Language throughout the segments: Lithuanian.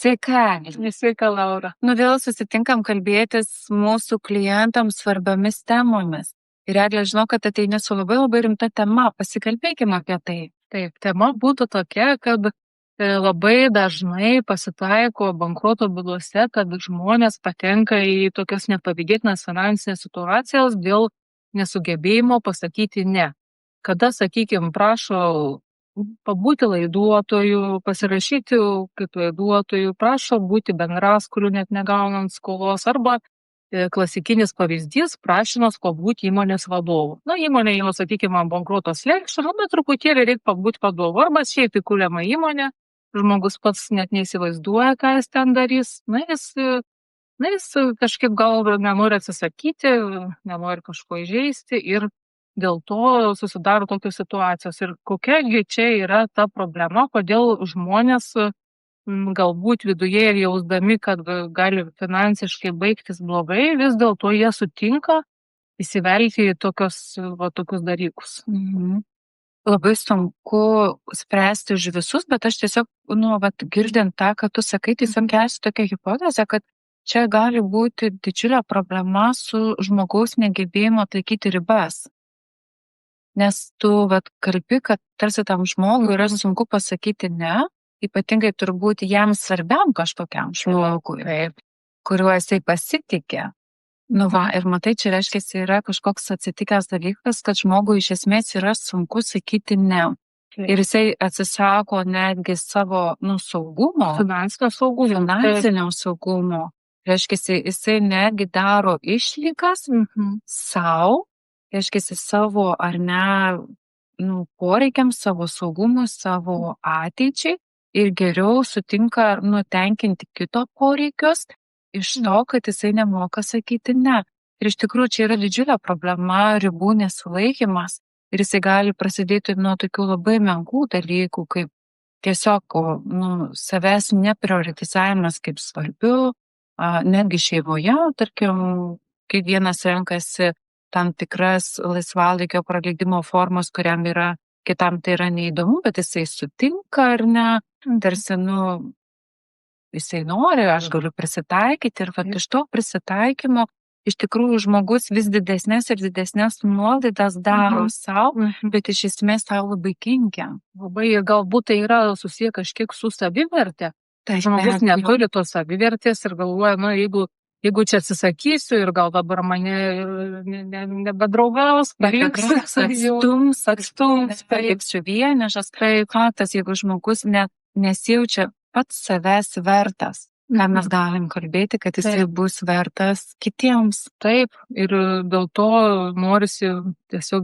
Sveika. Sveika, Laura. Vėl susitinkam kalbėtis mūsų klientams svarbiomis temomis. Ir Eglė, žinau, kad ateini su labai rimta tema. Pasikalbėkime apie tai. Taip, tema būtų tokia, kad labai dažnai pasitaiko bankroto bylose, kad žmonės patenka į tokias nepavydėtinas finansinės situacijas dėl nesugebėjimo pasakyti ne. Kada, sakykime, prašo pabūti laiduotojų, pasirašyti kaip laiduotojų, prašo būti bendraskolių net negaunant skolos, arba klasikinis pavyzdys prašymas pabūti įmonės vadovu. Įmonė jau, sakykime, bankroto slenksčio, bet truputėlį reikia pabūti vadovu, arba šiaip įkūriama įmonė, žmogus pats net neįsivaizduoja, ką jis ten darys, jis kažkaip gal nenori atsisakyti, nenori kažko įžeisti ir dėl to susidaro tokios situacijos. Ir kokiagi čia yra ta problema, kodėl žmonės galbūt viduje ir jausdami, kad gali finansiškai baigtis blogai, vis dėlto jie sutinka įsivelti į tokius dalykus. Labai sunku spręsti už visus, bet aš tiesiog, girdint tą, kad tu sakai, tiesiog kelsiu tokią hipotezę, kad čia gali būti didžiulė problema su žmogaus negebėjimu atlaikyti ribas. Nes tu kalbi, kad tarsi tam žmogui yra sunku pasakyti ne, ypatingai turbūt jam svarbiam kažkokiam žmogui, kuriuo jisai pasitikė. Ir matai, čia reiškia, yra kažkoks atsitikęs dalykas, kad žmogui iš esmės yra sunku sakyti ne. Ir jisai atsisako netgi savo saugumo, finansinio saugumo. Reiškia, jisai netgi daro išlygas savo, reiškia, savo ar ne poreikiams, savo saugumui, savo ateičiai ir geriau sutinka tenkinti kito poreikius iš to, kad jisai nemoka sakyti ne. Ir iš tikrųjų čia yra didžiulė problema, ribų nesilaikymas. Ir jisai gali prasidėti nuo tokių labai menkų dalykų, kaip tiesiog savęs neprioritizavimas kaip svarbiu, netgi šeimoje, tarkim, kai vienas renkasi tam tikras laisvalaikio praleidimo formas, kuriam yra, kitam tai yra neįdomu, bet jisai sutinka ar ne, tarsi, jisai nori, aš galiu prisitaikyti ir iš to prisitaikymo iš tikrųjų žmogus vis didesnės ir didesnės nuolaidas daro savo, bet iš esmės tau labai kenkia. Labai, ir galbūt tai yra susiję kažkiek su savivertė. Žmogus neturi tos savivertės ir galvoja, jeigu čia atsisakysiu ir gal dabar mane nebedraugaus, atstums, paliksiu vienišas. Faktas, jeigu žmogus nesijaučia pats savęs vertas, ką mes galim kalbėti, kad jisai bus vertas kitiems. Taip, ir dėl to norisi tiesiog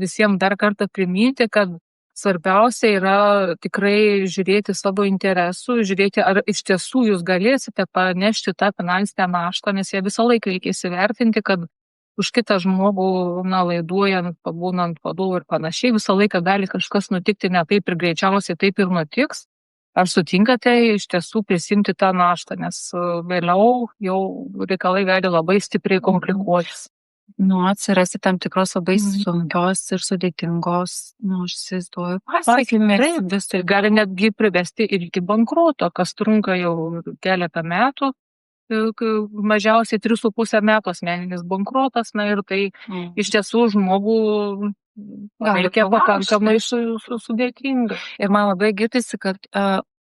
visiems dar kartą priminti, kad svarbiausia yra tikrai žiūrėti savo interesų, žiūrėti, ar iš tiesų jūs galėsite panešti tą finansinę naštą, nes ją visą laiką reikia įsivertinti, kad už kitą žmogų, laiduojant, pabūnant vadovu ir panašiai, visą laiką gali kažkas nutikti ne taip ir greičiausiai taip ir nutiks. Ar sutinkate iš tiesų prisimti tą naštą, nes vėliau jau reikalai gali labai stipriai komplikuotis. Atsirasti tam tikros labai sunkios ir sudėtingos, aš įsivaizduoju, pasekmės. Tai gali netgi privesti ir iki bankroto, kas trunka jau keletą metų, mažiausiai 3,5 metų asmeninis bankrotas, ir tai iš tiesų žmogų reikia pakankamai sudėtinga. Ir man labai girdisi, kad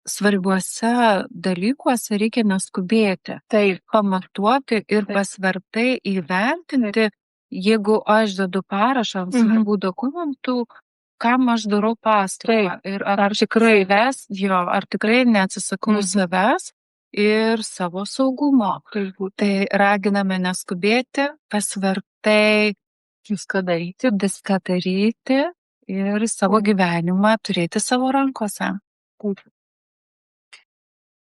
svarbiuose dalykuose reikia neskubėti. Tai pamatuoti ir pasvertai įvertinti, jeigu aš dedu parašą ant svarbių dokumentų, kam aš darau pastabą. Ir ar tikrai neatsisakau savęs ir savo saugumo. Tai raginame neskubėti, pasvertai viską daryti ir savo gyvenimą turėti savo rankose.